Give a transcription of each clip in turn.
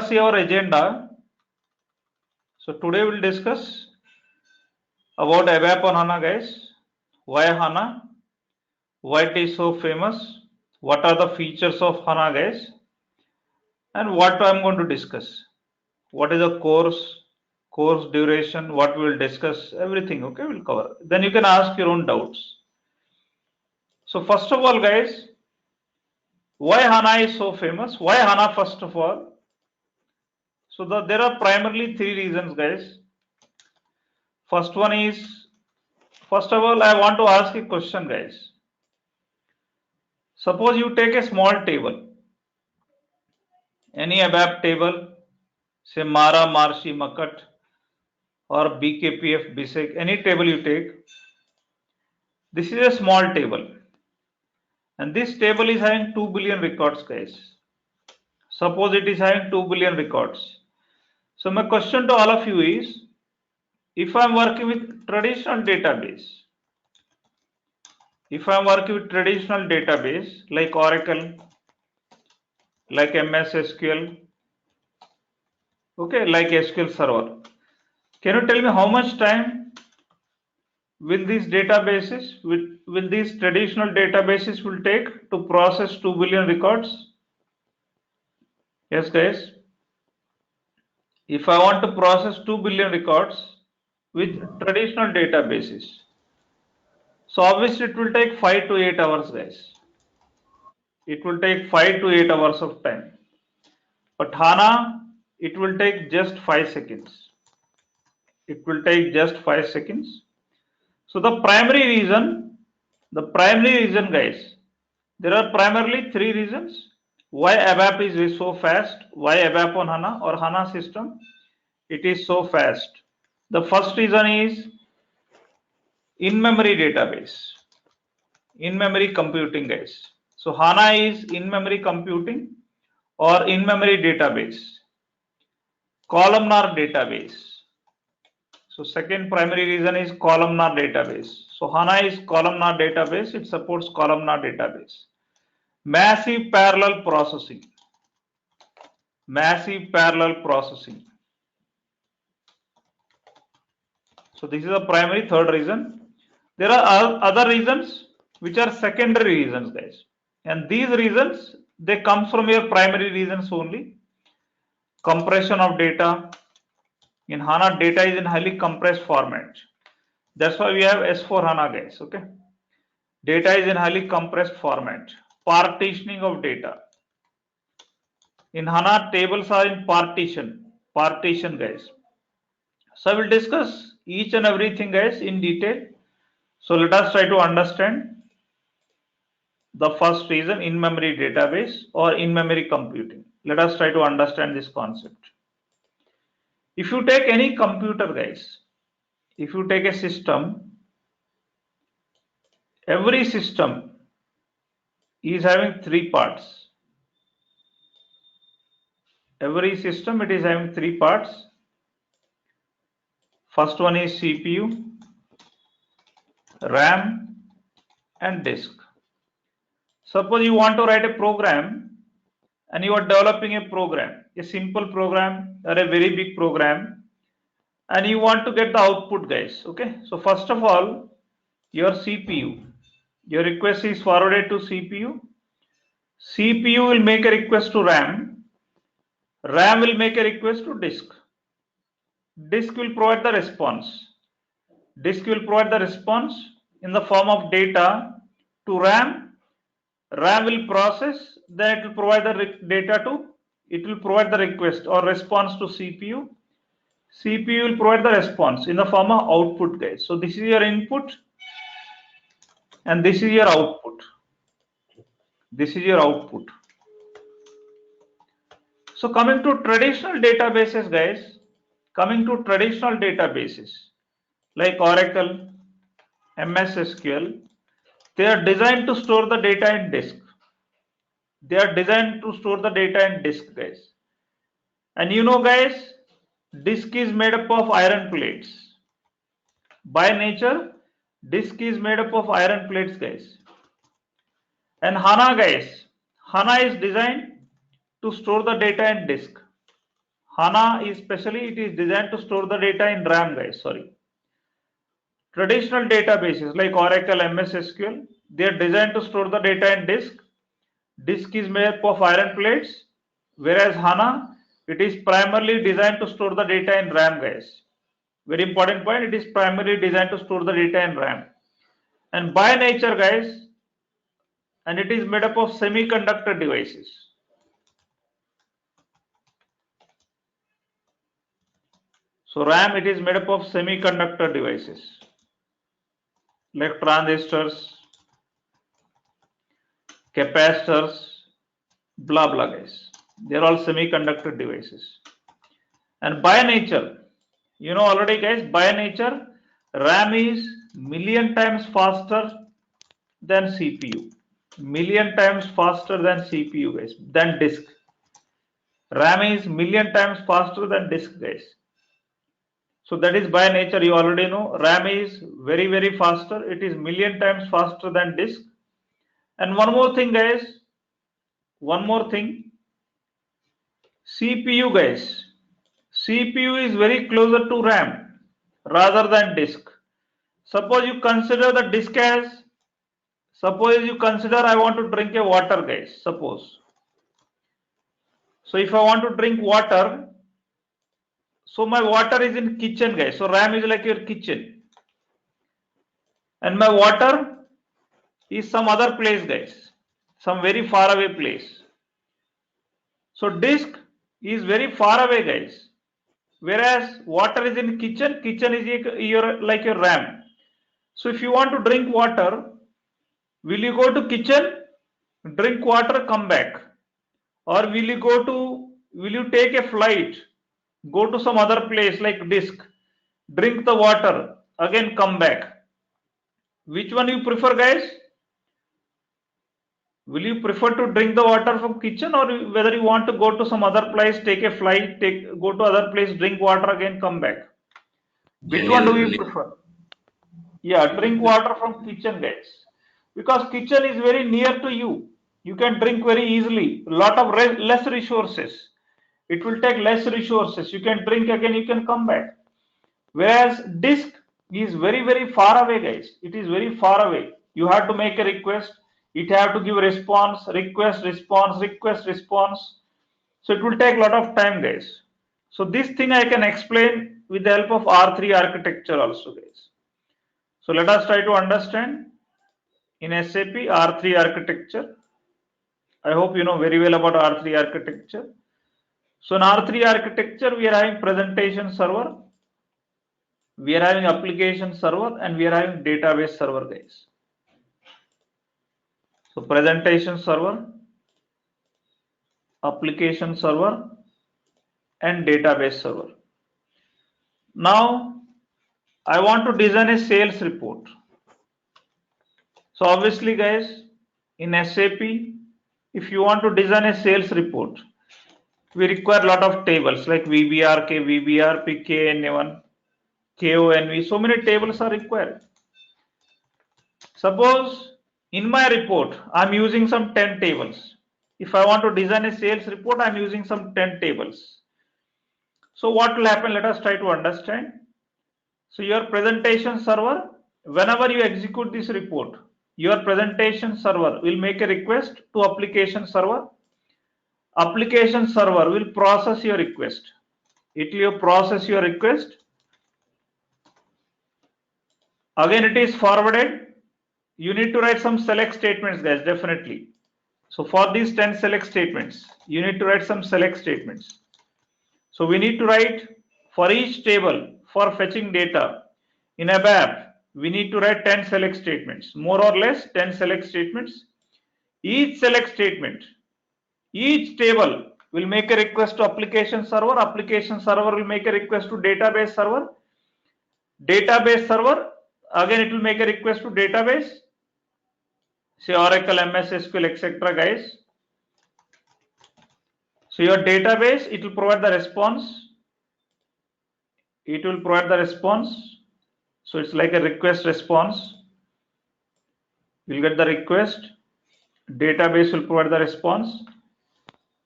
See our agenda. So today we'll discuss about ABAP on HANA, guys. Why HANA? Why it is so famous? What are the features of HANA, guys? And what I'm going to discuss. What is the course duration, what we will discuss, everything. Okay, we'll cover. Then you can ask your own doubts. So first of all, guys, why HANA is so famous? Why HANA first of all? So there are primarily three reasons, guys. First one is, first of all, I want to ask a question, guys. Suppose you take a small table, any ABAP table, say Mara, Marshi, Makat, or BKPF, BSEC, any table you take. This is a small table, and this table is having 2 billion records, guys. Suppose it is having 2 billion records. So my question to all of you is, if I am working with traditional database, like Oracle, like MS SQL, okay, like SQL Server, can you tell me how much time will these databases, will these traditional databases will take to process 2 billion records? Yes, guys. If I want to process 2 billion records with traditional databases, so obviously it will take 5 to 8 hours, guys. It will take 5 to 8 hours of time. But HANA, it will take just 5 seconds. It will take just 5 seconds. So the primary reason, guys, there are primarily three reasons why ABAP is so fast, why ABAP on HANA or HANA system, it is so fast. The first reason is in-memory database, in-memory computing, guys. So HANA is in-memory computing or in-memory database, columnar database. So second primary reason is columnar database. So HANA is columnar database, it supports columnar database. Massive parallel processing. So this is the primary third reason. There are other reasons which are secondary reasons, guys. And these reasons, they come from your primary reasons only. Compression of data. In HANA, data is in highly compressed format. That's why we have S4 HANA, guys. Okay. Data is in highly compressed format. Partitioning of data. In HANA, tables are in partition, guys. So I will discuss each and everything, guys, in detail. So let us try to understand the first reason, in-memory database or in-memory computing. Let us try to understand this concept. If you take any computer, guys, if you take a system, every system is having three parts. Every system, it is having three parts. First one is CPU, RAM, and disk. Suppose you want to write a program and you are developing a program, a simple program or a very big program, and you want to get the output, guys. Okay, so first of all, your CPU, your request is forwarded to CPU. CPU will make a request to RAM. RAM will make a request to disk. Disk will provide the response. Disk will provide the response in the form of data to RAM. RAM will process, then it will provide the data to, it will provide the request or response to CPU. CPU will provide the response in the form of output, guys. So this is your input and this is your output. This is your output. So coming to traditional databases, guys, like Oracle, MS SQL, they are designed to store the data in disk. Guys. And you know, guys, disk is made up of iron plates. By nature, disk is made up of iron plates, guys. And HANA, guys, HANA is designed to store the data in disk. HANA is specially, it is designed to store the data in RAM, guys. Sorry. Traditional databases like Oracle, MS SQL, they are designed to store the data in disk. Disk is made up of iron plates, whereas HANA, it is primarily designed to store the data in RAM, guys. Very important point, it is primarily designed to store the data in RAM. And by nature, guys, and it is made up of semiconductor devices. So RAM, it is made up of semiconductor devices like transistors, capacitors, blah blah, guys. They are all semiconductor devices. And by nature, you know already, guys, by nature, RAM is million times faster than CPU. Million times faster than CPU, guys, than disk. RAM is million times faster than disk, guys. So that is by nature, you already know, RAM is very, very faster. It is million times faster than disk. And one more thing, guys, one more thing, CPU, guys. CPU is very closer to RAM rather than disk. Suppose you consider the disk as, suppose you consider I want to drink a water, guys, suppose. So if I want to drink water, so my water is in kitchen, guys. So RAM is like your kitchen. And my water is some other place, guys. Some very far away place. So disk is very far away, guys. Whereas water is in kitchen, kitchen is your like your RAM. So if you want to drink water, will you go to kitchen, drink water, come back? Or will you take a flight, go to some other place like disk, drink the water, again come back? Which one you prefer, guys? Will you prefer to drink the water from kitchen, or whether you want to go to some other place, take a flight, go to other place, drink water, again come back? Which one do you prefer? Yeah, drink water from kitchen, guys, because kitchen is very near to you. You can drink very easily. Lot of less resources. It will take less resources. You can drink again, you can come back. Whereas disk is very, very far away, guys. It is very far away. You have to make a request. It have to give a response, request, response, request, response. So it will take a lot of time, guys. So this thing I can explain with the help of R3 architecture also, guys. So let us try to understand in SAP R3 architecture. I hope you know very well about R3 architecture. So in R3 architecture, we are having presentation server, we are having application server, and we are having database server, guys. So presentation server, application server, and database server. Now I want to design a sales report. So obviously, guys, in SAP, if you want to design a sales report, we require a lot of tables like VBR, KVBR, PKNA1, KONV. So many tables are required. Suppose in my report, I'm using some 10 tables. If I want to design a sales report, I'm using some 10 tables. So what will happen? Let us try to understand. So your presentation server, whenever you execute this report, your presentation server will make a request to application server. Application server will process your request. It will process your request. Again, it is forwarded. You need to write some select statements, guys, definitely. So for these 10 select statements, you need to write some select statements. So we need to write for each table for fetching data in a ABAP, we need to write 10 select statements, more or less 10 select statements. Each select statement, each table will make a request to application server. Application server will make a request to database server. Database server, again it will make a request to database, say Oracle, MS SQL, etc., guys. So your database, it will provide the response. It will provide the response. So it's like a request response. You'll get the request. Database will provide the response.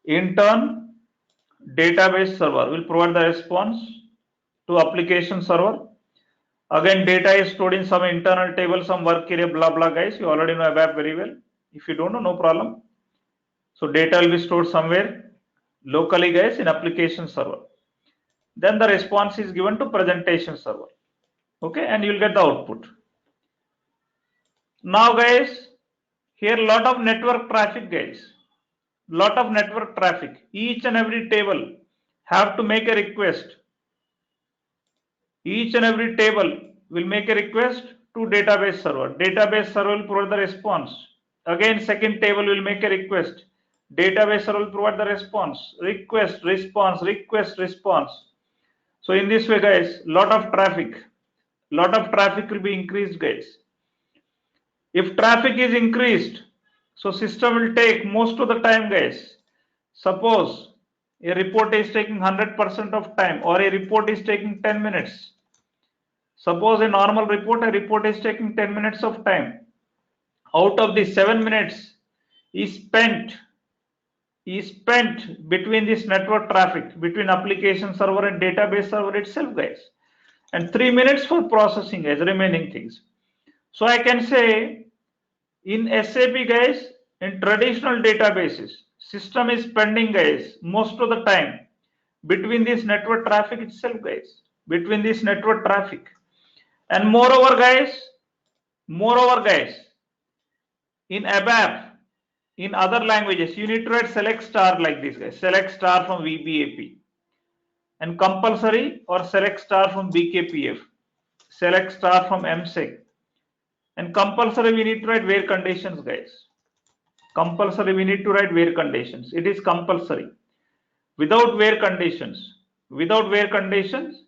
In turn, database server will provide the response to application server. Again, data is stored in some internal table, some work area, blah blah, guys. You already know ABAP very well. If you don't know, no problem. So data will be stored somewhere locally, guys, in application server. Then the response is given to presentation server. Okay, and you'll get the output. Now, guys, here lot of network traffic, guys. Lot of network traffic. Each and every table have to make a request. Each and every table will make a request to database server. Database server will provide the response. Again, second table will make a request. Database server will provide the response. Request, response, request, response. So in this way, guys, lot of traffic will be increased, guys. If traffic is increased, so system will take most of the time, guys. Suppose a report is taking 100% of time, or a report is taking 10 minutes. Suppose a normal report, a report is taking 10 minutes of time. Out of the 7 minutes is spent between this network traffic, between application server and database server itself, guys. And 3 minutes for processing, guys, remaining things. So I can say in SAP, guys, in traditional databases, system is spending, guys, most of the time between this network traffic itself, guys, between this network traffic. And moreover, guys, in ABAP, in other languages, you need to write select star like this, guys. Select star from VBAP, and compulsory, or select star from BKPF, select star from MSEC, and compulsory we need to write where conditions, guys. Compulsory we need to write where conditions. It is compulsory. Without where conditions,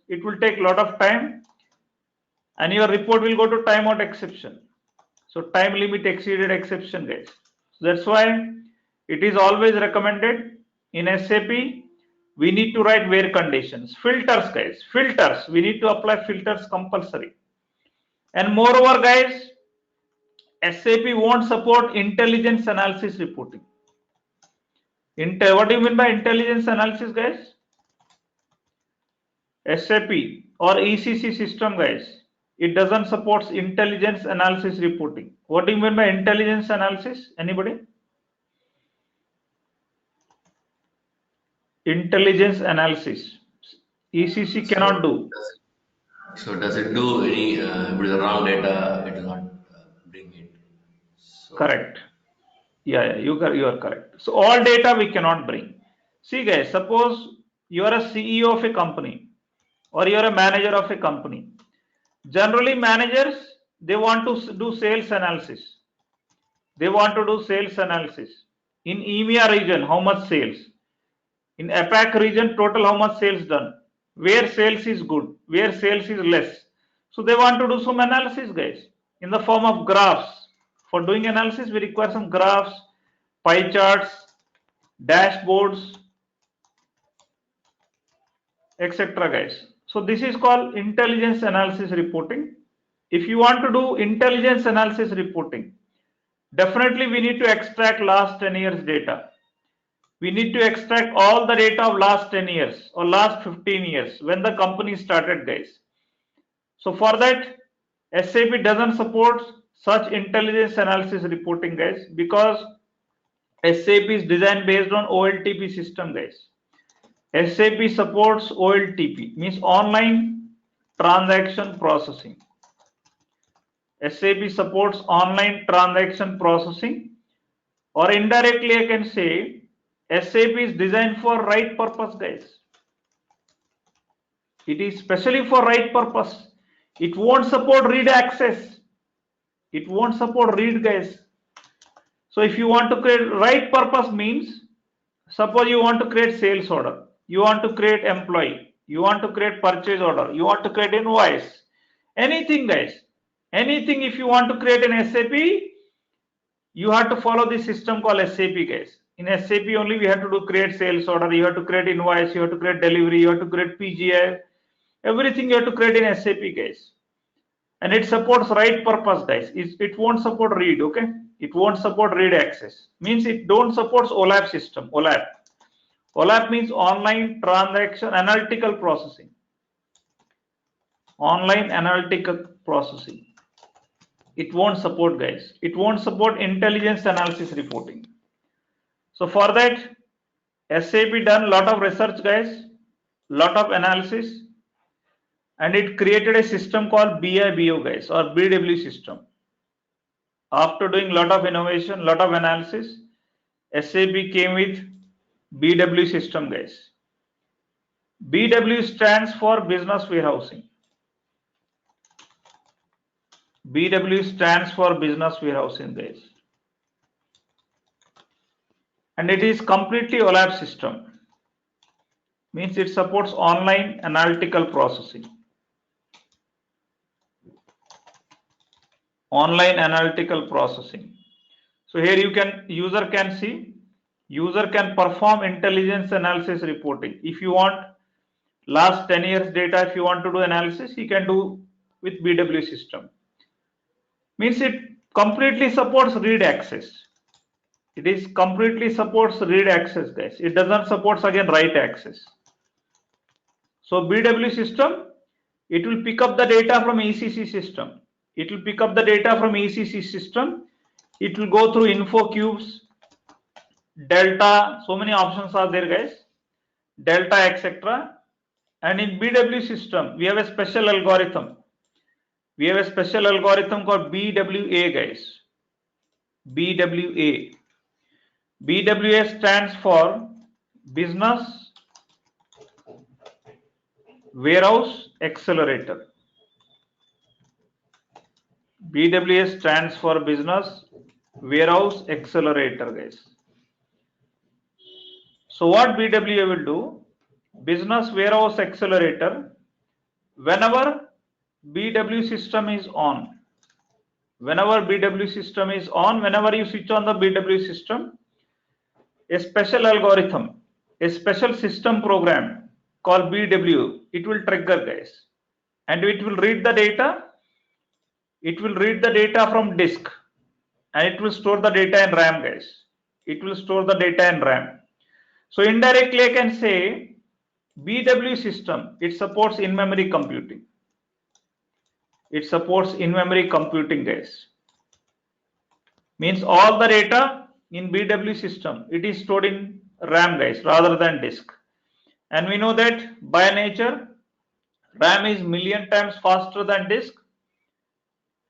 it will take a lot of time, and your report will go to timeout exception. So time limit exceeded exception, guys. So that's why it is always recommended in SAP, we need to write where conditions. Filters, guys, filters, we need to apply filters compulsory. And moreover, guys, SAP won't support intelligence analysis reporting. What do you mean by intelligence analysis, guys? SAP or ECC system, guys, it doesn't support intelligence analysis reporting. What do you mean by intelligence analysis? Anybody? Intelligence analysis, ECC cannot do. So does it do any, if it is wrong data, it will not bring it. So Correct. Yeah, you are correct. So all data we cannot bring. See, guys, suppose you are a CEO of a company, or you are a manager of a company. Generally, managers, they want to do sales analysis. They want to do sales analysis. In EMEA region, how much sales? In APAC region, total how much sales done? Where sales is good? Where sales is less? So they want to do some analysis, guys, in the form of graphs. For doing analysis, we require some graphs, pie charts, dashboards, etc., guys. So this is called intelligence analysis reporting. If you want to do intelligence analysis reporting, definitely we need to extract last 10 years data. We need to extract all the data of last 10 years or last 15 years when the company started, guys. So for that, SAP doesn't support such intelligence analysis reporting, guys, because SAP is designed based on OLTP system, guys. SAP supports OLTP, means online transaction processing. SAP supports online transaction processing, or indirectly I can say SAP is designed for right purpose, guys. It is specially for right purpose. It won't support read access. It won't support read, guys. So if you want to create right purpose means, suppose you want to create sales order, you want to create employee, you want to create purchase order, you want to create invoice, anything, guys, anything. If you want to create an SAP, you have to follow this system called SAP, guys. In SAP only we have to do create sales order, you have to create invoice, you have to create delivery, you have to create PGI, everything you have to create in SAP, guys. And it supports right purpose, guys. It won't support read, okay? It won't support read access. Means it don't support OLAP system, OLAP, OLAP means online transaction analytical processing. Online analytical processing. It won't support, guys. It won't support intelligence analysis reporting. So for that, SAP done lot of research, guys, lot of analysis, and it created a system called BIBO, guys, or BW system. After doing lot of innovation, lot of analysis, SAP came with BW system, guys. BW stands for business warehousing. BW stands for business warehousing, guys. And it is completely OLAP system. Means it supports online analytical processing. Online analytical processing. So here user can see, user can perform intelligence analysis reporting. If you want last 10 years data, if you want to do analysis, you can do with BW system. Means it completely supports read access. It is completely supports read access, guys. It doesn't support again write access. So BW system, it will pick up the data from ECC system. It will pick up the data from ECC system. It will go through info cubes, delta, so many options are there, guys, delta, etc. And in BW system, we have a special algorithm. We have a special algorithm called BWA, guys. BWA. BWA stands for Business Warehouse Accelerator. BWA stands for Business Warehouse Accelerator, guys. So what BWA will do? Business Warehouse Accelerator, whenever BW system is on, whenever BW system is on, whenever you switch on the BW system, a special algorithm, a special system program called BW, it will trigger, guys, and it will read the data. It will read the data from disk, and it will store the data in RAM, guys. It will store the data in RAM. So indirectly, I can say BW system, it supports in-memory computing. It supports in-memory computing, guys. Means all the data in BW system, it is stored in RAM, guys, rather than disk. And we know that by nature, RAM is million times faster than disk,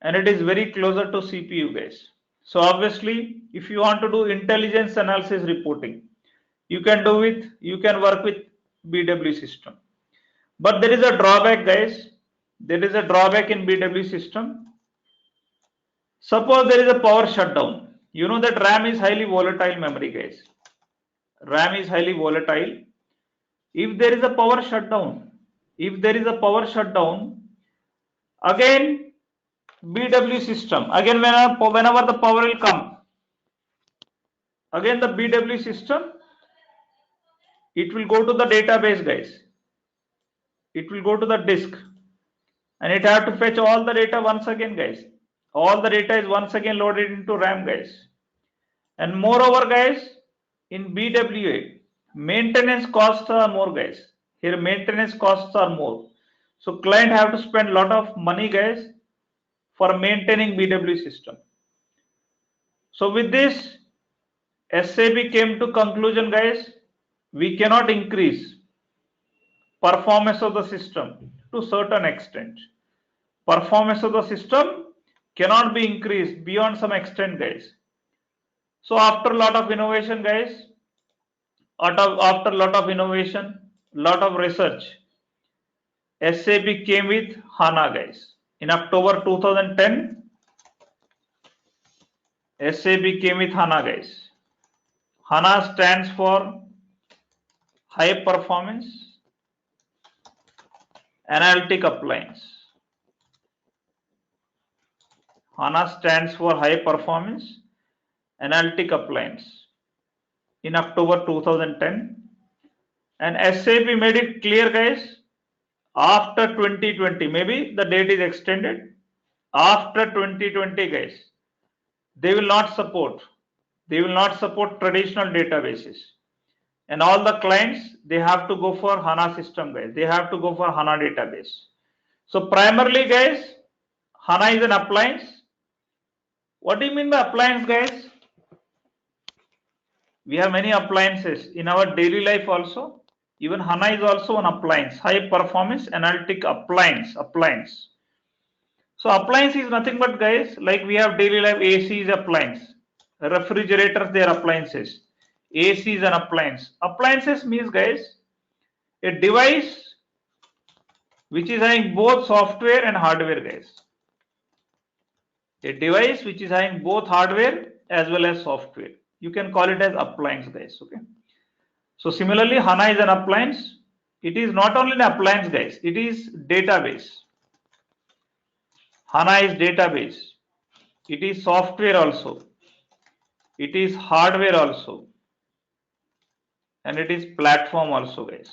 and it is very closer to CPU, guys. So obviously, if you want to do intelligence analysis reporting, you can work with BW system. But there is a drawback, guys. There is a drawback in BW system. Suppose there is a power shutdown. You know that RAM is highly volatile memory, guys. RAM is highly volatile. If there is a power shutdown, again BW system, again whenever the power will come, again the BW system, it will go to the database, guys. It will go to the disk, and it have to fetch all the data once again, guys. All the data is once again loaded into RAM, guys. And moreover, guys, in BWA, maintenance costs are more, guys. Here maintenance costs are more. So client have to spend a lot of money, guys, for maintaining BW system. So with this, SAP came to conclusion, guys, we cannot increase performance of the system to certain extent. Performance of the system cannot be increased beyond some extent, guys. So after a lot of innovation, guys, after a lot of innovation, lot of research, SAP came with HANA, guys. In October 2010, SAP came with HANA, guys. HANA stands for High Performance Analytic Appliance. HANA stands for High Performance Analytic Appliance in October 2010. And SAP made it clear, guys, after 2020, maybe the date is extended. After 2020, guys, they will not support traditional databases. and all the clients, they have to go for HANA system, guys. They have to go for HANA database. So primarily, guys, HANA is an appliance. What do you mean by appliance, guys? We have many appliances in our daily life also. Even HANA is also an appliance, high performance analytic appliance. So appliance is nothing but, guys, like we have daily life, AC is appliance, refrigerators, they are appliances, AC is an appliance. Appliances means, guys, a device which is having both software and hardware, guys. A device which is having both hardware as well as software. You can call it as appliance, guys. Okay. So similarly, HANA is an appliance. It is not only an appliance, guys. It is database. HANA is database. It is software also. It is hardware also. And it is platform also, guys.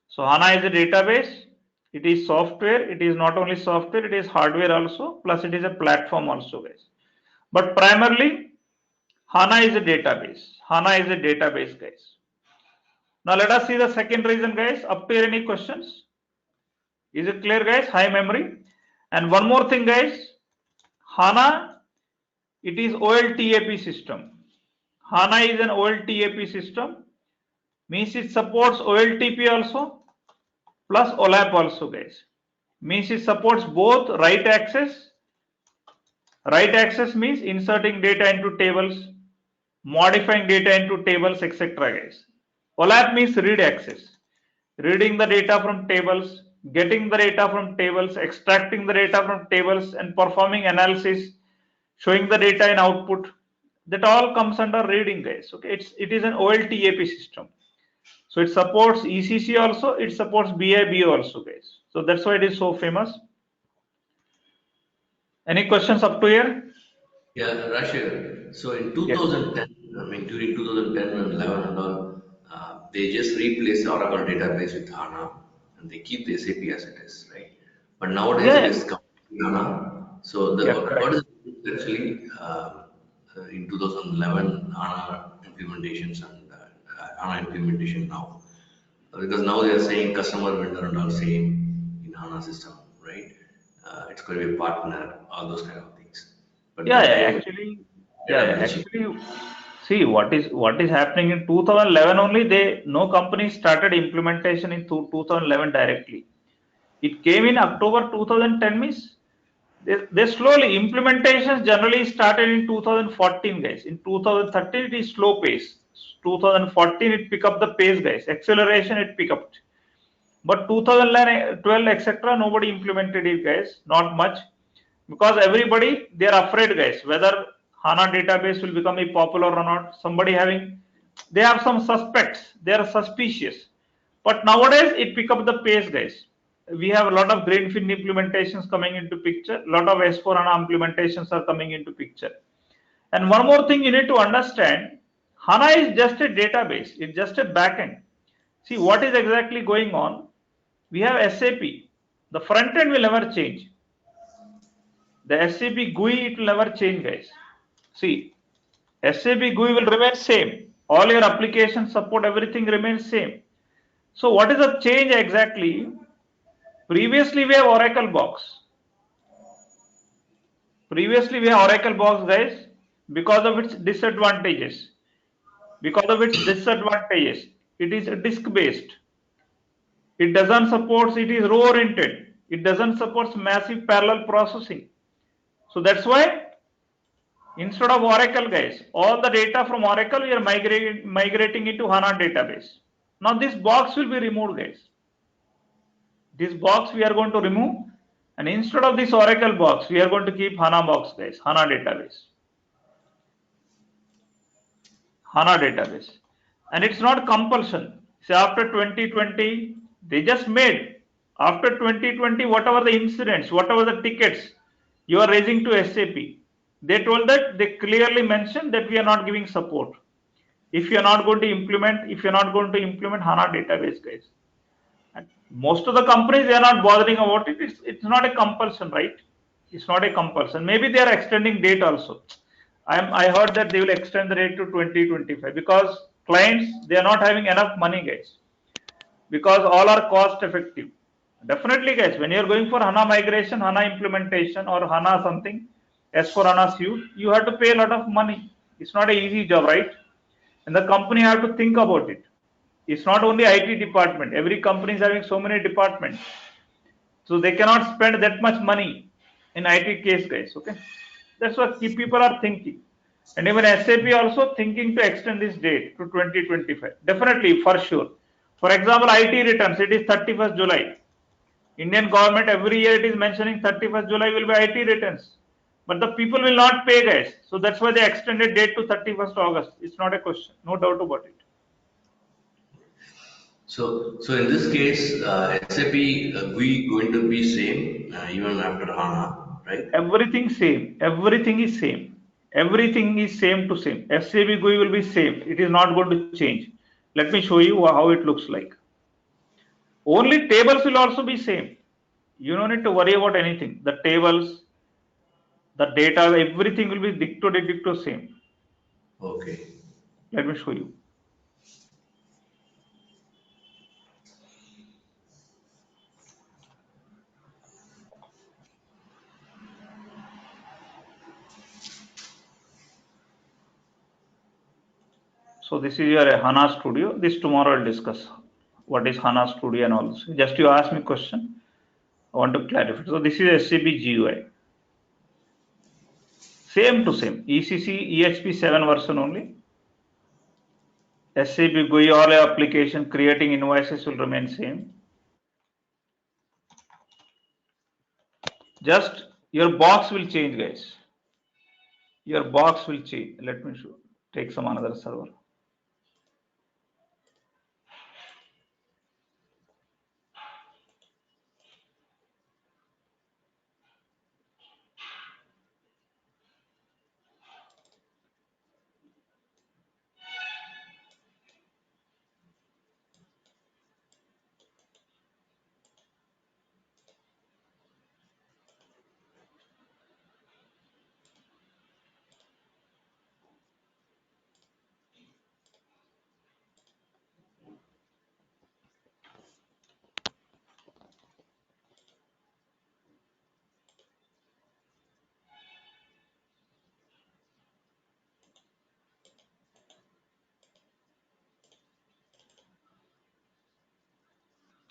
So HANA is a database. It is software. It is not only software, it is hardware also. Plus it is a platform also, guys. But primarily, HANA is a database. HANA is a database, guys. Now let us see the second reason, guys. Up to here, any questions? Is it clear, guys? High memory. And one more thing, guys. HANA, it is OLTAP system. HANA is an OLTAP system. Means it supports OLTP also plus OLAP also, guys. Means it supports both write access. Write access means inserting data into tables, modifying data into tables, etc., guys. OLAP means read access, reading the data from tables, getting the data from tables, extracting the data from tables, and performing analysis, showing the data in output. That all comes under reading, guys. Okay, it is an OLTAP system. So it supports ECC also, it supports BIB also, guys. So that's why it is so famous. Any questions up to here? Yeah, Rashid. So in 2010, I mean during 2010 and 11 and all, they just replaced the Oracle database with HANA and they keep the SAP as it is, right? But nowadays it Yeah, is completely HANA. So the yeah, what correct. is actually in 2011 HANA implementations and HANA implementation now? Because now they are saying customer vendor and all same in HANA system, right? It's going to be a partner, all those kind of things. But Yeah, the yeah, core actually, yeah, data yeah, breaching. actually, see what is happening in 2011 only. No company started implementation in 2011 directly. It came in October 2010. Means they slowly implementations generally started in 2014, guys. In 2013 it is slow pace. 2014 it pick up the pace, guys. Acceleration it pick up. But 2012 etc. nobody implemented it, guys. Not much, because everybody they are afraid, guys, whether HANA database will become a popular or not. Somebody having, they have some suspects. They are suspicious. But nowadays it pick up the pace, guys. We have a lot of greenfield implementations coming into picture. A lot of S4 HANA implementations are coming into picture. And one more thing you need to understand, HANA is just a database. It's just a backend. See what is exactly going on. We have SAP. The front end will never change. The SAP GUI, it will never change, guys. See, SAP GUI will remain same. All your application support, everything remains same. So what is the change exactly? Previously we have Oracle box. Previously we have Oracle box, guys, because of its disadvantages. Because of its disadvantages, it is disk based. It doesn't support, it is row oriented. It doesn't support massive parallel processing. So that's why instead of Oracle, guys, all the data from Oracle we are migrating into HANA database. Now this box will be removed, guys. This box we are going to remove, and instead of this Oracle box, we are going to keep HANA box, guys, HANA database. HANA database. And it's not compulsion. Say after 2020, they just made, after 2020, whatever the incidents, whatever the tickets you are raising to SAP, they told that, they clearly mentioned that we are not giving support. If you are not going to implement, HANA database, guys. And most of the companies, they are not bothering about it. It's not a compulsion, right? It's not a compulsion. Maybe they are extending date also. I heard that they will extend the date to 2025, because clients, they are not having enough money, guys, because all are cost effective. Definitely, guys, when you're going for HANA migration, HANA implementation, or HANA something, S4 HANA suite, you have to pay a lot of money. It's not an easy job, right? And the company have to think about it. It's not only IT department. Every company is having so many departments. So they cannot spend that much money in IT case, guys. Okay. That's what people are thinking. And even SAP also thinking to extend this date to 2025. Definitely, for sure. For example, IT returns, it is 31st July. Indian government every year it is mentioning 31st July will be IT returns. But the people will not pay, guys. So that's why they extended date to 31st August. It's not a question. No doubt about it. So in this case, SAP GUI going to be same even after HANA, right? Everything same. Everything is same. Everything is same to same. SAP GUI will be same. It is not going to change. Let me show you how it looks like. Only tables will also be same. You don't need to worry about anything. The tables, the data, everything will be dicto same. Okay. Let me show you. So this is your HANA Studio. This tomorrow I'll discuss what is HANA Studio and all this. Just you ask me question. I want to clarify. So this is SAP GUI. Same to same. ECC EHP 7 version only. SAP GUI all application creating invoices will remain same. Just your box will change, guys. Your box will change. Let me show. Take some another server.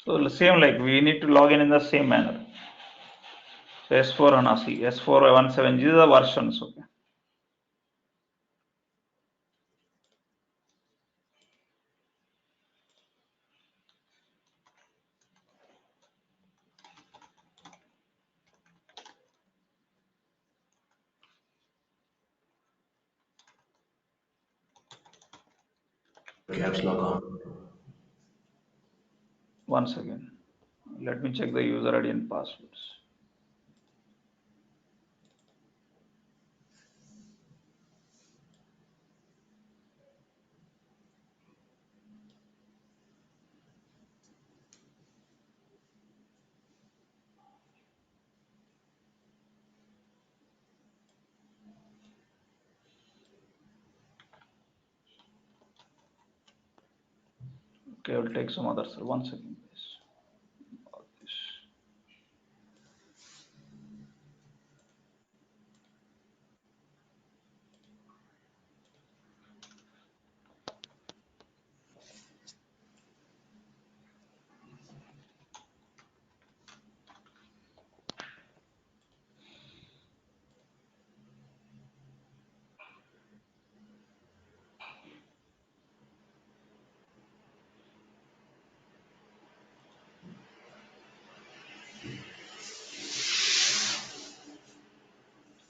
So same like we need to log in the same manner. So S4 HANA C, S417, these are the versions. Okay. Caps lock on. Once again, let me check the user ID and passwords. Okay, I will take some others. One second, please.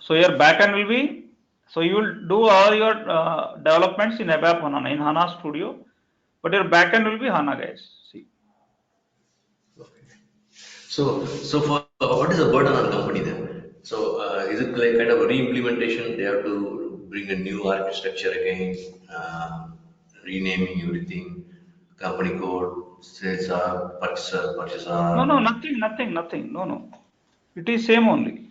So your backend will be, so you will do all your developments in ABAP HANA, in HANA Studio, but your backend will be HANA, guys. See. Okay. So for what is the burden on the company then? So is it like kind of a re-implementation? They have to bring a new architecture again, renaming everything, company code, sales are, purchase No, are. no, nothing. No, no. It is same only.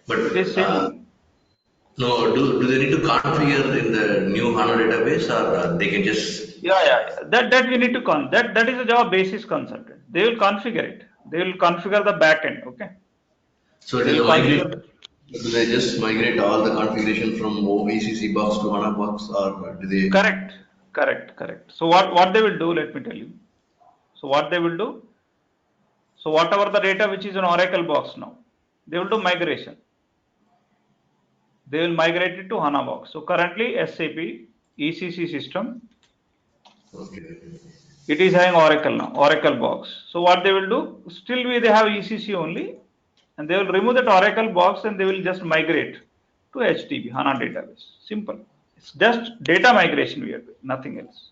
But It is same only. No, do they need to configure in the new HANA database, or they can just? Yeah. That we need to that is a Java basis consultant. They will configure it. They will configure the backend. Okay. So it They is will a configure. migration. Do they just migrate all the configuration from OVCC box to HANA box, or do they? Correct. So what they will do? Let me tell you. So what they will do? So whatever the data which is in Oracle box now, they will do migration. They will migrate it to HANA box. So currently SAP ECC system, Okay. it is having Oracle now, Oracle box. So what they will do? Still they have ECC only, and they will remove that Oracle box and they will just migrate to HDB HANA database. Simple. It's just data migration we are doing, nothing else.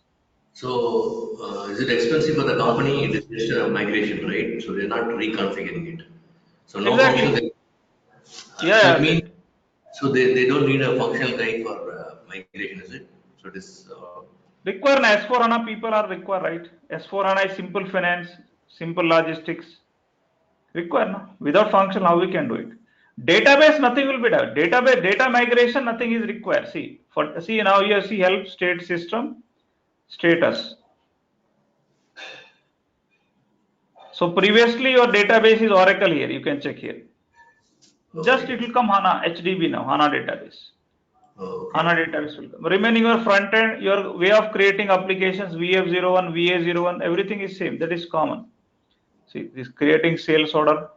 So is it expensive for the company? It is just a migration, right? So they're not reconfiguring it. So no function. Exactly. So it Yeah. means so they don't need a functional guy for migration, is it? So it is. Require an S4 HANA people are required, right? S4 HANA is simple finance, simple logistics. Require no? Without function, how we can do it? Database, nothing will be done. Database, data migration, nothing is required. See now here, see help state system status. So previously your database is Oracle here. You can check here. Just it Okay. will come HANA HDB now, HANA database. Oh, okay. HANA database will come. Remaining your front end, your way of creating applications, VF01, VA01, everything is same. That is common. See, this creating sales order,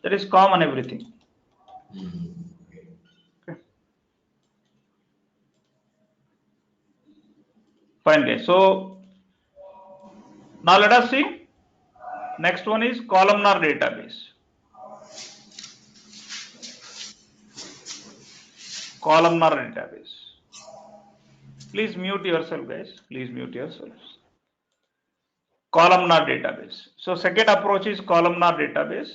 that is common everything. Okay. Okay. Fine guys. So now let us see. Next one is columnar database. Columnar database. Please mute yourself, guys. Please mute yourselves. Columnar database. So second approach is columnar database.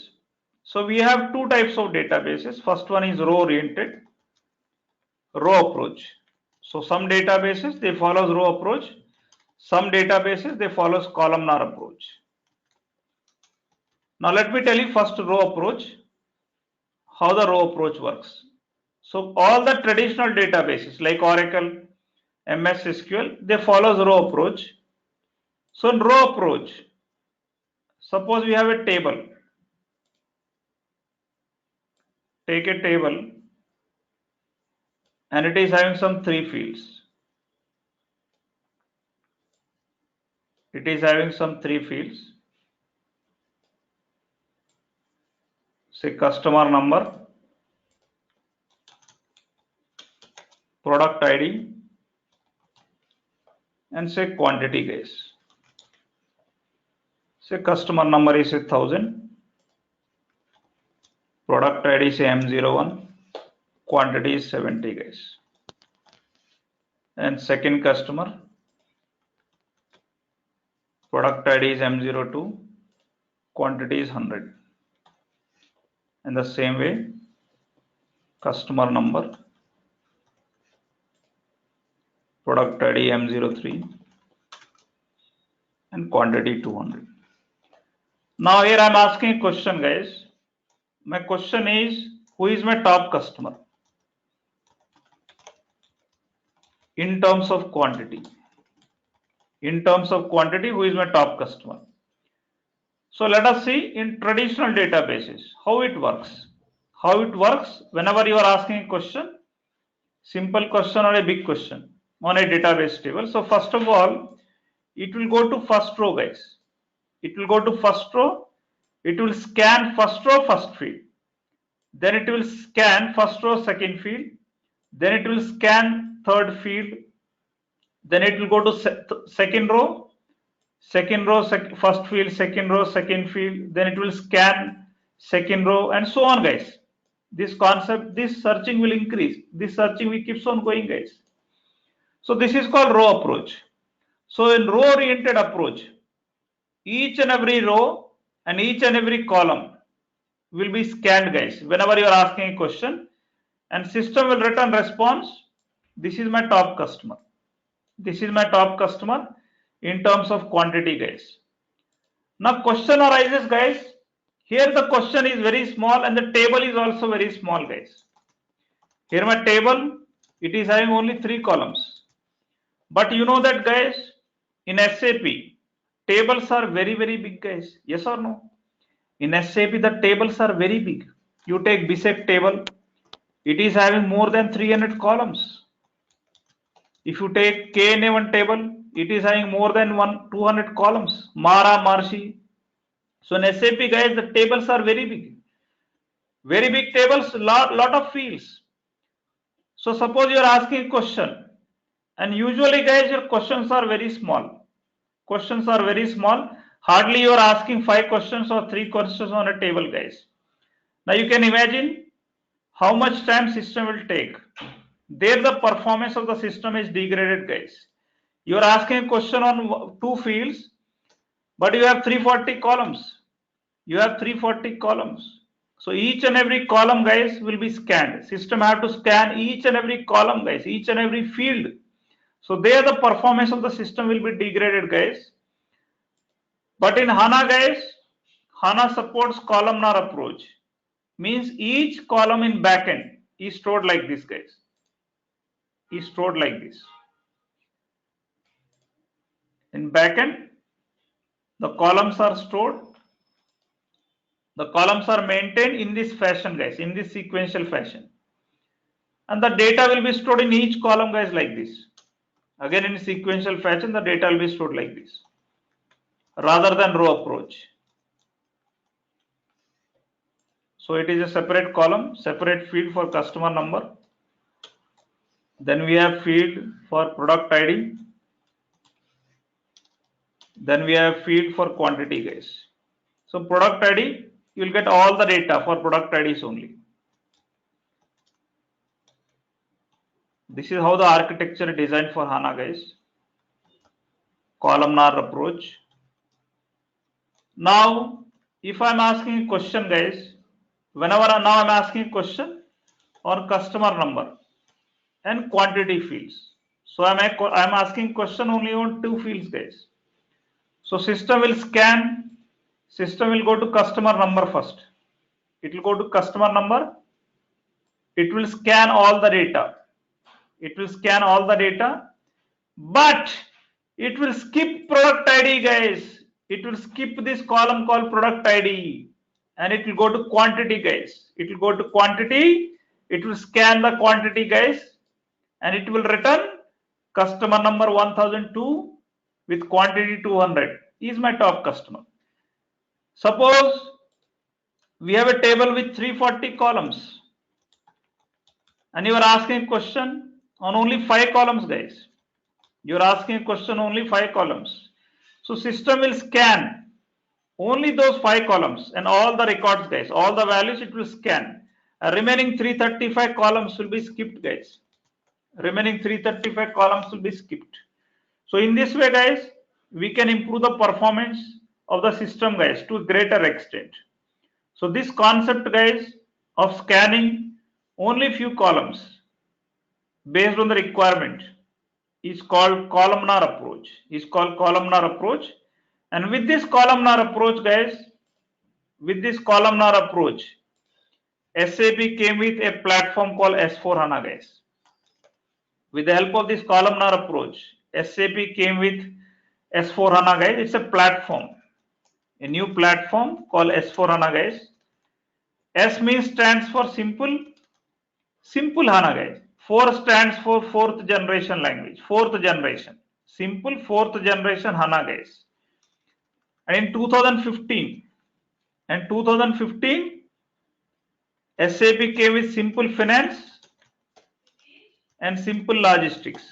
So we have two types of databases. First one is row oriented, row approach. So some databases they follow row approach. Some databases they follow columnar approach. Now let me tell you first row approach, how the row approach works. So all the traditional databases like Oracle, MS SQL, they follow row approach. So in row approach, suppose we have a table. Take a table and it is having some three fields. It is having some three fields. Say customer number, product ID, and say quantity guys. Say customer number is 1000, product ID is M01, quantity is 70 guys. And second customer, product ID is M02, quantity is 100. And the same way, customer number, product ID M03, and quantity 200. Now here I am asking a question guys. My question is, who is my top customer in terms of quantity? In terms of quantity, who is my top customer? So let us see in traditional databases how it works. How it works whenever you are asking a question, simple question or a big question on a database table. So first of all, it will go to first row guys. It will go to first row. It will scan first row, first field. Then it will scan first row, second field. Then it will scan third field. Then it will go to second row, first field, second row, second field. Then it will scan second row, and so on, guys. This concept, this searching will increase. This searching will keeps on going, guys. So this is called row approach. So in row oriented approach, each and every row and each and every column will be scanned, guys, whenever you are asking a question, and system will return response. This is my top customer. This is my top customer in terms of quantity, guys. Now question arises, guys. Here the question is very small and the table is also very small, guys. Here my table, it is having only 3 columns. But you know that guys, in SAP, tables are very, very big guys. Yes or no? In SAP, the tables are very big. You take BISEC table, it is having more than 300 columns. If you take KNA1 table, it is having more than 200 columns. Mara, Marshi. So in SAP guys, the tables are very big. Very big tables, lot of fields. So suppose you are asking a question, and usually guys, your questions are very small. Questions are very small. Hardly you are asking 5 questions or 3 questions on a table, guys. Now you can imagine how much time system will take. There the performance of the system is degraded, guys. You are asking a question on 2 fields, but you have 340 columns. You have 340 columns. So each and every column, guys, will be scanned. System have to scan each and every column, guys, each and every field. So there the performance of the system will be degraded, guys. But in HANA, guys, HANA supports columnar approach. Means each column in backend is stored like this, guys. Is stored like this. In backend, the columns are stored. The columns are maintained in this fashion, guys, in this sequential fashion. And the data will be stored in each column, guys, like this. Again, in sequential fashion, the data will be stored like this, rather than row approach. So it is a separate column, separate field for customer number. Then we have field for product ID. Then we have field for quantity, guys. So product ID, you will get all the data for product IDs only. This is how the architecture is designed for HANA, guys. Columnar approach. Now, if I'm asking a question, guys, whenever now I'm asking a question on customer number and quantity fields. So I'm asking question only on 2 fields, guys. So system will scan, system will go to customer number first. It will go to customer number. It will scan all the data. It will scan all the data, but it will skip product ID, guys. It will skip this column called product ID, and it will go to quantity, guys. It will go to quantity. It will scan the quantity, guys, and it will return customer number 1002 with quantity 200 is my top customer. Suppose we have a table with 340 columns, and you are asking a question on only 5 columns, guys. You are asking a question only 5 columns. So system will scan only those 5 columns and all the records, guys. All the values it will scan. Remaining 335 columns will be skipped, guys. Remaining 335 columns will be skipped. So in this way, guys, we can improve the performance of the system, guys, to a greater extent. So this concept, guys, of scanning only few columns based on the requirement is called columnar approach. Is called columnar approach. And with this columnar approach, guys, with this columnar approach, SAP came with a platform called S4HANA, guys. With the help of this columnar approach, SAP came with S4HANA, guys. It's a platform, a new platform called S4HANA, guys. S means stands for simple HANA, guys. 4 stands for 4th generation language, 4th generation, simple 4th generation HANA, guys. And in 2015, SAP came with simple finance and simple logistics.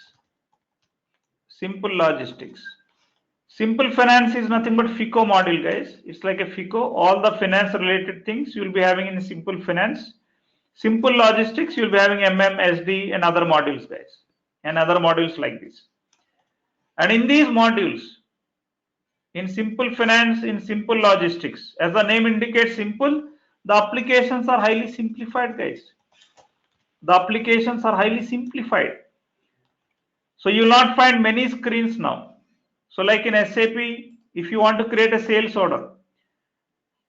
Simple logistics. Simple finance is nothing but FICO module, guys. It's like a FICO. All the finance related things you will be having in simple finance. Simple logistics, you'll be having MM, SD, and other modules, guys, and other modules like this. And in these modules, in simple finance, in simple logistics, as the name indicates, simple, the applications are highly simplified, guys. The applications are highly simplified. So you will not find many screens now. So like in SAP, if you want to create a sales order,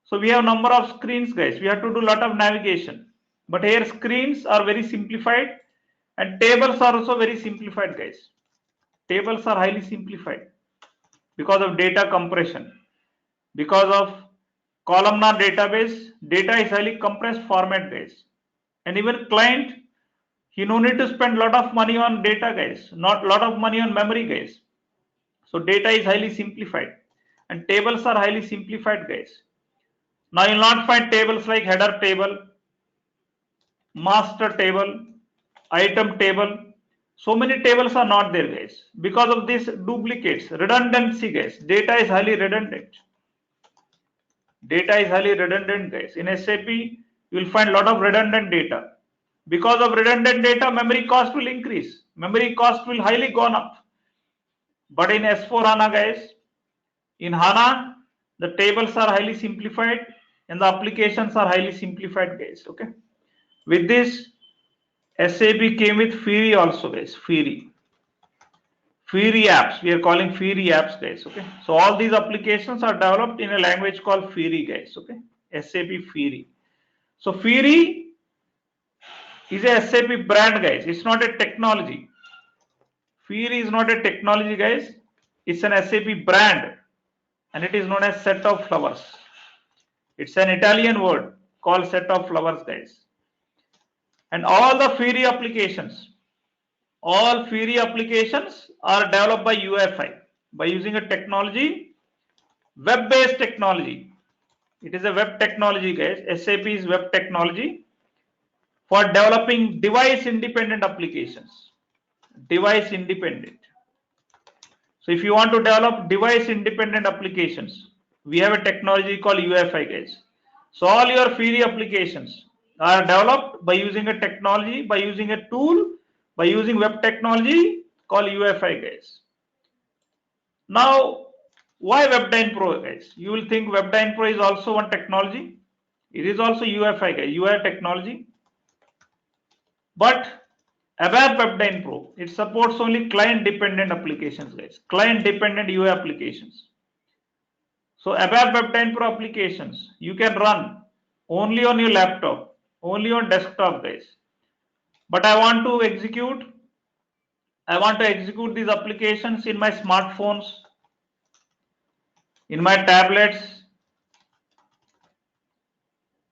so we have number of screens, guys. We have to do a lot of navigation. But here screens are very simplified and tables are also very simplified, guys. Tables are highly simplified because of data compression. Because of columnar database, data is highly compressed format, guys. And even client, he no need to spend lot of money on data, guys. Not lot of money on memory, guys. So data is highly simplified and tables are highly simplified, guys. Now you'll not find tables like header table, master table, item table. So many tables are not there, guys. Because of this duplicates, redundancy, guys. Data is highly redundant. Data is highly redundant, guys. In SAP, you will find a lot of redundant data. Because of redundant data, memory cost will increase. Memory cost will highly gone up. But in S4 HANA, guys, in HANA, the tables are highly simplified and the applications are highly simplified, guys. Okay. With this, SAP came with Fiori also, guys. Fiori apps. We are calling Fiori apps, guys. Okay. So all these applications are developed in a language called Fiori, guys. Okay. SAP Fiori. So Fiori is a SAP brand, guys. It's not a technology. Fiori is not a technology, guys. It's an SAP brand, and it is known as set of flowers. It's an Italian word called set of flowers, guys. And all the Fiori applications, all Fiori applications are developed by UEFI by using a technology, web-based technology. It is a web technology, guys. SAP is web technology for developing device-independent applications. Device independent. So if you want to develop device-independent applications, we have a technology called UEFI, guys. So all your Fiori applications are developed by using a technology, by using a tool, by using web technology called UEFI, guys. Now, why WebDyn Pro, guys? You will think WebDyn Pro is also one technology. It is also UEFI, guys, UI technology. But ABAP WebDyn Pro, it supports only client-dependent applications, guys. Client-dependent UI applications. So ABAP WebDyn Pro applications, you can run only on your laptop, only on desktop, guys. But I want to execute these applications in my smartphones, in my tablets,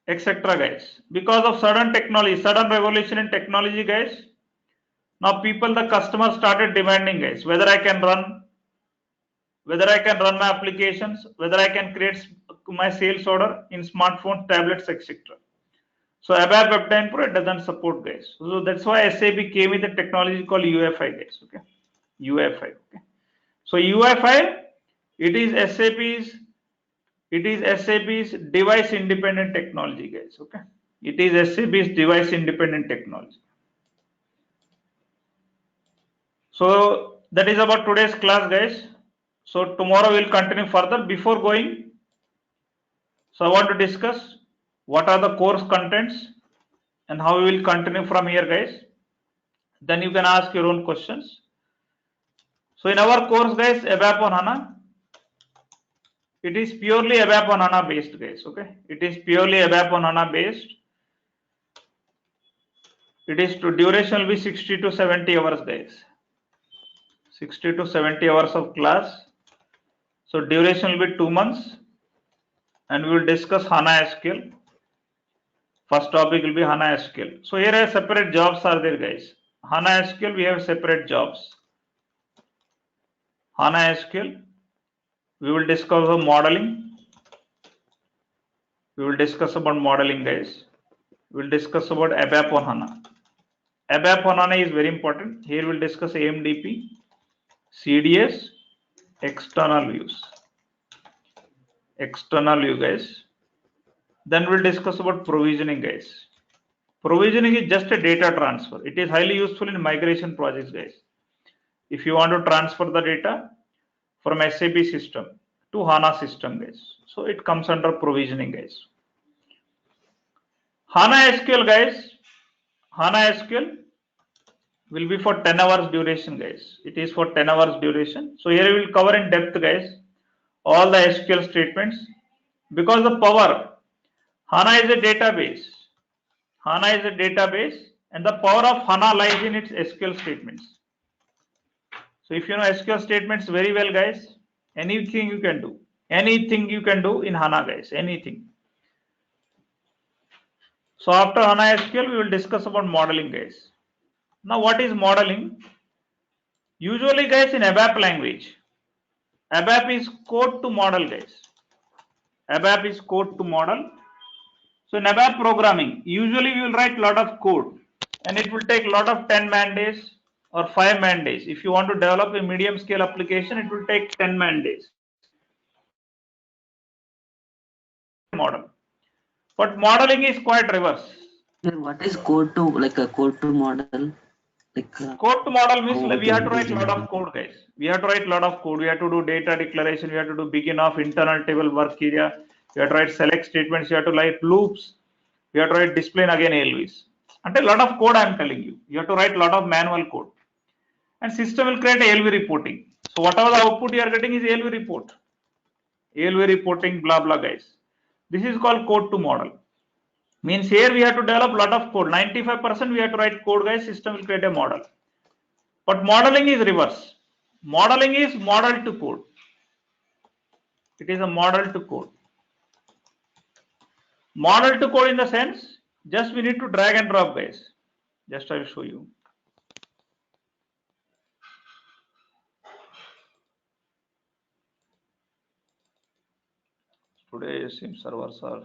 etc., guys. Because of sudden technology, sudden revolution in technology, guys. Now the customers started demanding, guys, whether I can run my applications, whether I can create my sales order in smartphones, tablets, etc. So ABAP WebDyn Pro doesn't support, guys. So that's why SAP came with a technology called UEFI, guys. Okay, UEFI. Okay. So UEFI, it is SAP's device independent technology, guys. Okay, it is SAP's device independent technology. So that is about today's class, guys. So tomorrow we'll continue further. Before going, so I want to discuss what are the course contents and how we will continue from here, guys. Then you can ask your own questions. So in our course, guys, ABAP on HANA, it is purely ABAP on HANA based, guys. Okay, it is purely ABAP on HANA based. It is to duration will be 60 to 70 hours, guys. 60 to 70 hours of class. So duration will be 2 months, and we will discuss HANA SQL. First topic will be HANA SQL. So here are separate jobs are there, guys. HANA SQL, we have separate jobs. HANA SQL, we will discuss about modeling. We will discuss about modeling, guys. We will discuss about ABAP on HANA. ABAP on HANA is very important. Here we will discuss AMDP, CDS, external views. External view, guys. Then we'll discuss about provisioning, guys. Provisioning is just a data transfer. It is highly useful in migration projects, guys. If you want to transfer the data from SAP system to HANA system, guys. So it comes under provisioning, guys. HANA SQL, guys. HANA SQL will be for 10 hours duration, guys. It is for 10 hours duration. So here we will cover in depth, guys, all the SQL statements. Because the power, HANA is a database. HANA is a database, and the power of HANA lies in its SQL statements. So if you know SQL statements very well, guys, anything you can do. Anything you can do in HANA, guys. Anything. So after HANA SQL, we will discuss about modeling, guys. Now, what is modeling? Usually, guys, in ABAP language, ABAP is code to model, guys. ABAP is code to model. So in ABAP programming, usually we will write a lot of code, and it will take a lot of 10-man days or 5-man days. If you want to develop a medium scale application, it will take 10-man days. Model. But modeling is quite reverse. What is code to code to model? Code to model means we have to write a lot of code, guys. We have to write a lot of code. We have to do data declaration. We have to do begin of internal table work area. We have to write select statements. You have to write loops. We have to write display and again ALVs. And a lot of code I am telling you. You have to write a lot of manual code. And system will create ALV reporting. So whatever the output you are getting is ALV report. ALV reporting, blah, blah, guys. This is called code to model. Means here we have to develop a lot of code. 95% we have to write code, guys. System will create a model. But modeling is reverse. Modeling is model to code. It is a model to code. Model to code in the sense, just we need to drag and drop, guys. Just I will show you. Today seems servers are.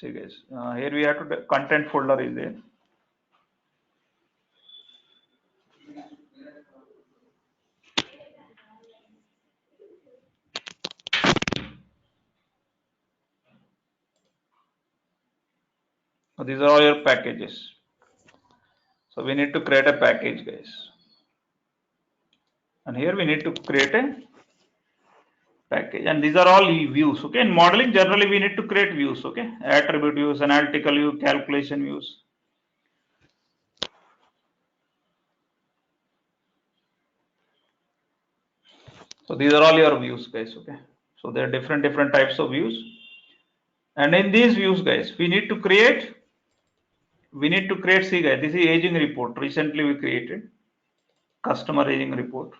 See, guys, here we have to content folder is there. So these are all your packages. So we need to create a package, guys. And here we need to create a package. And these are all views. Okay. In modeling, generally we need to create views. Okay. Attribute views, analytical view, calculation views. So these are all your views, guys. Okay. So there are different types of views. And in these views, guys, we need to create, see, guys, this is aging report. Recently we created customer aging report.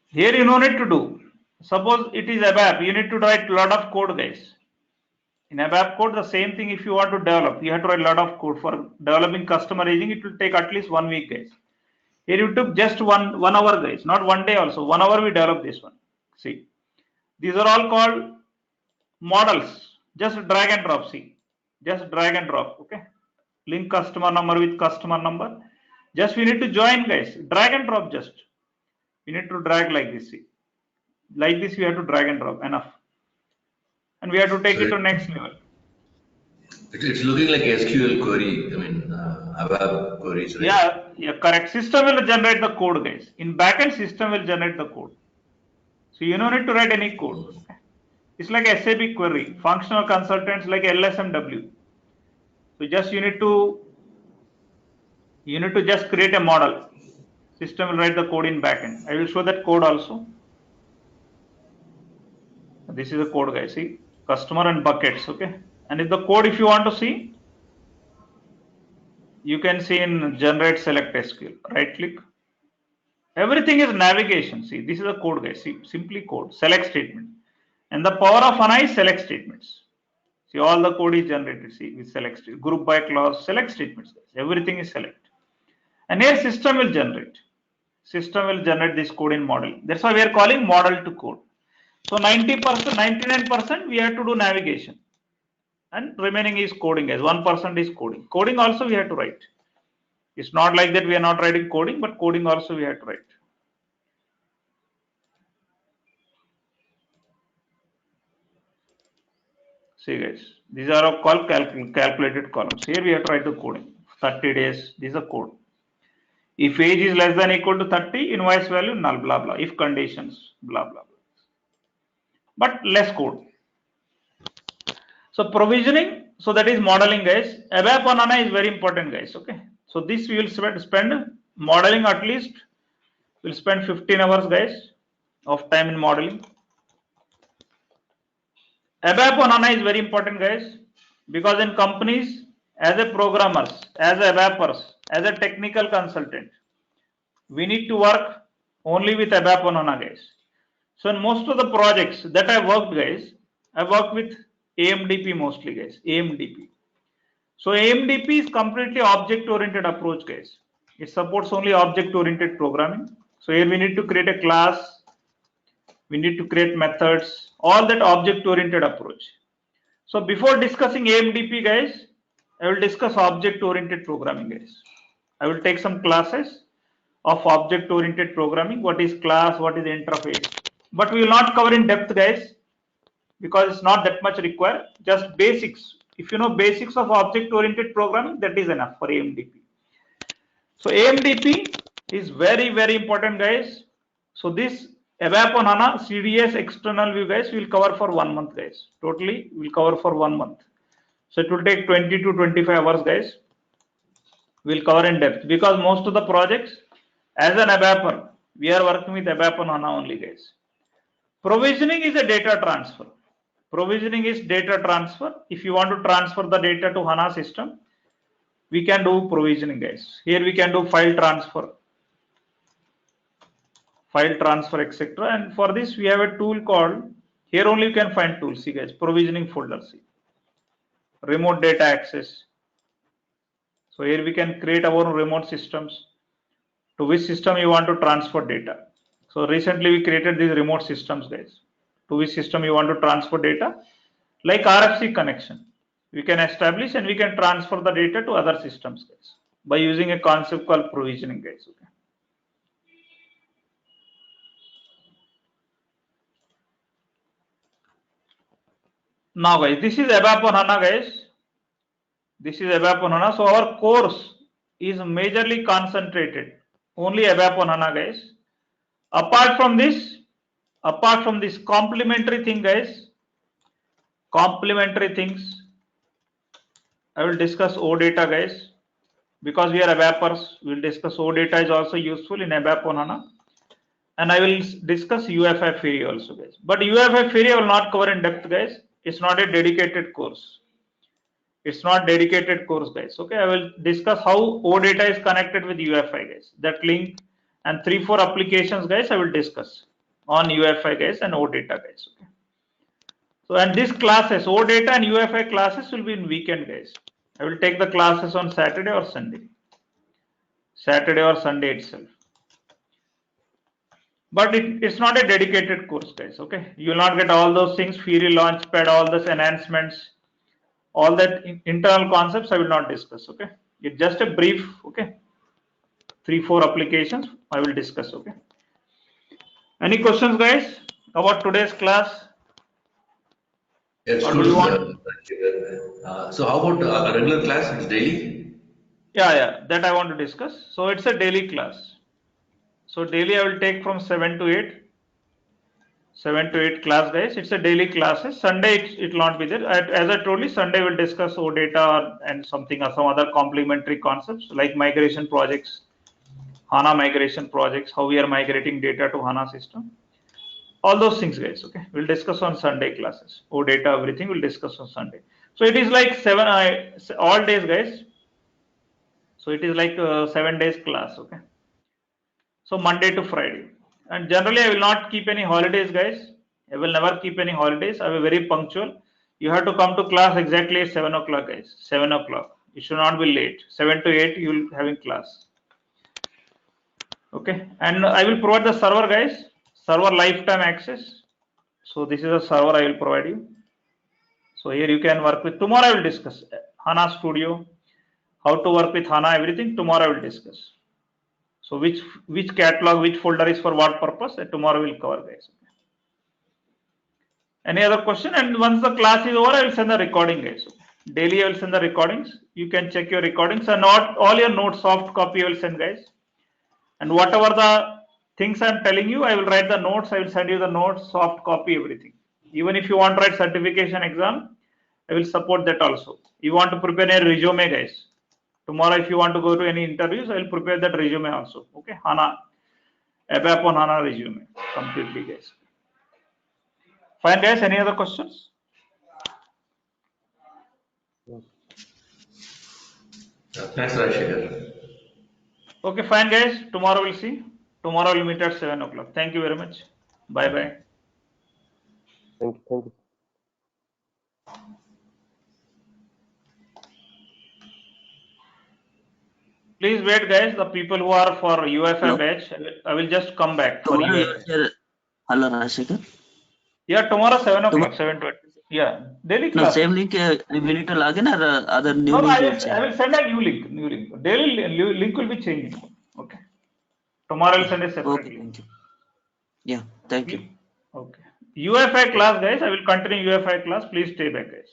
Here you no need to do. Suppose it is ABAP, you need to write a lot of code, guys. In ABAP code, the same thing if you want to develop, you have to write a lot of code. For developing customer aging, it will take at least 1 week, guys. Here you took just one hour, guys, not 1 day also. 1 hour we develop this one. See, these are all called models. Just drag and drop, see. Just drag and drop, okay. Link customer number with customer number. Just we need to join, guys. Drag and drop just. We need to drag like this, see. Like this we have to drag and drop, enough. And we have to take it to next level. It's looking like SQL query, I mean, ABAP queries, right? Yeah, correct. System will generate the code, guys. In backend, system will generate the code. So you don't need to write any code. Okay? It's like SAP query, functional consultants like LSMW. So just you need to just create a model. System will write the code in backend. I will show that code also. This is the code, guys. See, customer and buckets. Okay. And if the code, if you want to see, you can see in generate select SQL. Right click. Everything is navigation. See, this is the code, guys. See, simply code, select statement. And the power of HANA is select statements. See, all the code is generated. See, with select group by clause, select statements. Guys. Everything is select. And here system will generate. System will generate this code in model. That's why we are calling model to code. So 90%, 99% we have to do navigation. And remaining is coding, as 1% is coding. Coding also we have to write. It's not like that we are not writing coding, but coding also we have to write. See, guys, these are all called calculated columns. Here we have to write the coding. 30 days, this is a code. If age is less than equal to 30, invoice value null, blah, blah. If conditions, blah, blah, blah. But less code. So provisioning, So that is modeling, guys. ABAP on HANA is very important, guys. Okay. So this we will spend modeling at least. We'll spend 15 hours, guys, of time in modeling. ABAP on HANA is very important, guys, because in companies, as a programmers, as a ABAPers, as a technical consultant, we need to work only with ABAP on HANA, guys. So in most of the projects that I worked, guys, I worked with AMDP mostly, guys. AMDP. So AMDP is completely object-oriented approach, guys. It supports only object-oriented programming. So here we need to create a class, we need to create methods, all that object-oriented approach. So before discussing AMDP, guys, I will discuss object-oriented programming, guys. I will take some classes of object-oriented programming. What is class? What is interface? But we will not cover in depth, guys, because it's not that much required. Just basics. If you know basics of object-oriented programming, that is enough for AMDP. So AMDP is very, very important, guys. So this ABAP on HANA CDS external view, guys, we will cover for 1 month, guys. Totally, we will cover for 1 month. So it will take 20 to 25 hours, guys. We'll cover in depth because most of the projects, as an ABAPer, we are working with ABAP on HANA only, guys. Provisioning is a data transfer. Provisioning is data transfer. If you want to transfer the data to HANA system, we can do provisioning, guys. Here we can do file transfer, etc. And for this, we have a tool called, here only you can find tools, see, guys, provisioning folder, see, remote data access. So here we can create our own remote systems. To which system you want to transfer data. So recently we created these remote systems, guys. To which system you want to transfer data, like RFC connection, we can establish and we can transfer the data to other systems, guys, by using a concept called provisioning, guys. Okay. Now, guys, this is ABAP on HANA, guys. This is ABAP on HANA. So our course is majorly concentrated only ABAP on HANA, guys. Apart from this complementary thing, guys, complementary things, I will discuss OData, guys, because we are ABAPers. We will discuss OData is also useful in ABAP on HANA, and I will discuss UEFI Fiori also, guys. But UEFI Fiori I will not cover in depth, guys. It's not a dedicated course. It's not dedicated course, guys. Okay, I will discuss how OData is connected with UEFI, guys. That link and 3-4 applications, guys, I will discuss on UEFI, guys, and OData, guys. Okay. So, and these classes, OData and UEFI classes will be in weekend, guys. I will take the classes on Saturday or Sunday. Saturday or Sunday itself. But it's not a dedicated course, guys. Okay, you will not get all those things, Fiori Launchpad, all those enhancements, all that internal concepts I will not discuss. Okay, it's just a brief. Okay, 3-4 applications I will discuss. Okay, any questions, guys, about today's class? Yes, Or do you want? so how about a regular class? It's daily? Yeah, that I want to discuss. So it's a daily class. So daily I will take from 7 to 8. 7 to 8 class, guys. It's a daily classes. Sunday it will not be there. As I told you, Sunday we'll discuss OData and something or some other complementary concepts like migration projects, HANA migration projects, how we are migrating data to HANA system. All those things, guys. Okay, we'll discuss on Sunday classes. OData, everything we'll discuss on Sunday. So it is like 7 all days, guys. So it is like 7 days class. Okay. So Monday to Friday. And generally, I will not keep any holidays, guys. I will never keep any holidays. I will be very punctual. You have to come to class exactly at 7 o'clock, guys. 7 o'clock. You should not be late. 7 to 8, you will having class. Okay. And I will provide the server, guys. Server lifetime access. So this is a server I will provide you. So here you can work with. Tomorrow I will discuss HANA Studio, how to work with HANA, everything. Tomorrow I will discuss. So which catalog, which folder is for what purpose? Tomorrow we'll cover, guys. Any other question? And once the class is over, I will send the recording, guys. Daily I will send the recordings. You can check your recordings and not all your notes, soft copy I will send, guys. And whatever the things I'm telling you, I will write the notes. I will send you the notes, soft copy, everything. Even if you want to write certification exam, I will support that also. You want to prepare a resume, guys. Tomorrow, if you want to go to any interviews, I will prepare that resume also. Okay, HANA, ABAP on HANA resume completely, guys. Fine, guys. Any other questions? Thanks, Rajshekar. Okay, fine, guys. Tomorrow we'll see. Tomorrow we'll meet at 7 o'clock. Thank you very much. Bye bye. Thank you. Thank you. Please wait, guys. The people who are for UFI Hello? batch, I will just come back for Tomorrow you UFI. are here. Hello, Rajshekar. Yeah, tomorrow 7 o'clock, Tomorrow, 7:20. Yeah, daily no, same classes. link. We need to log in or other new No, no, link I you will will, I send. will send a new link. New link. Daily link will be changing. Okay. Tomorrow I will send a separate Okay, link. thank you. Yeah, thank you. Okay. UFI class, guys. I will continue UFI class. Please stay back, guys.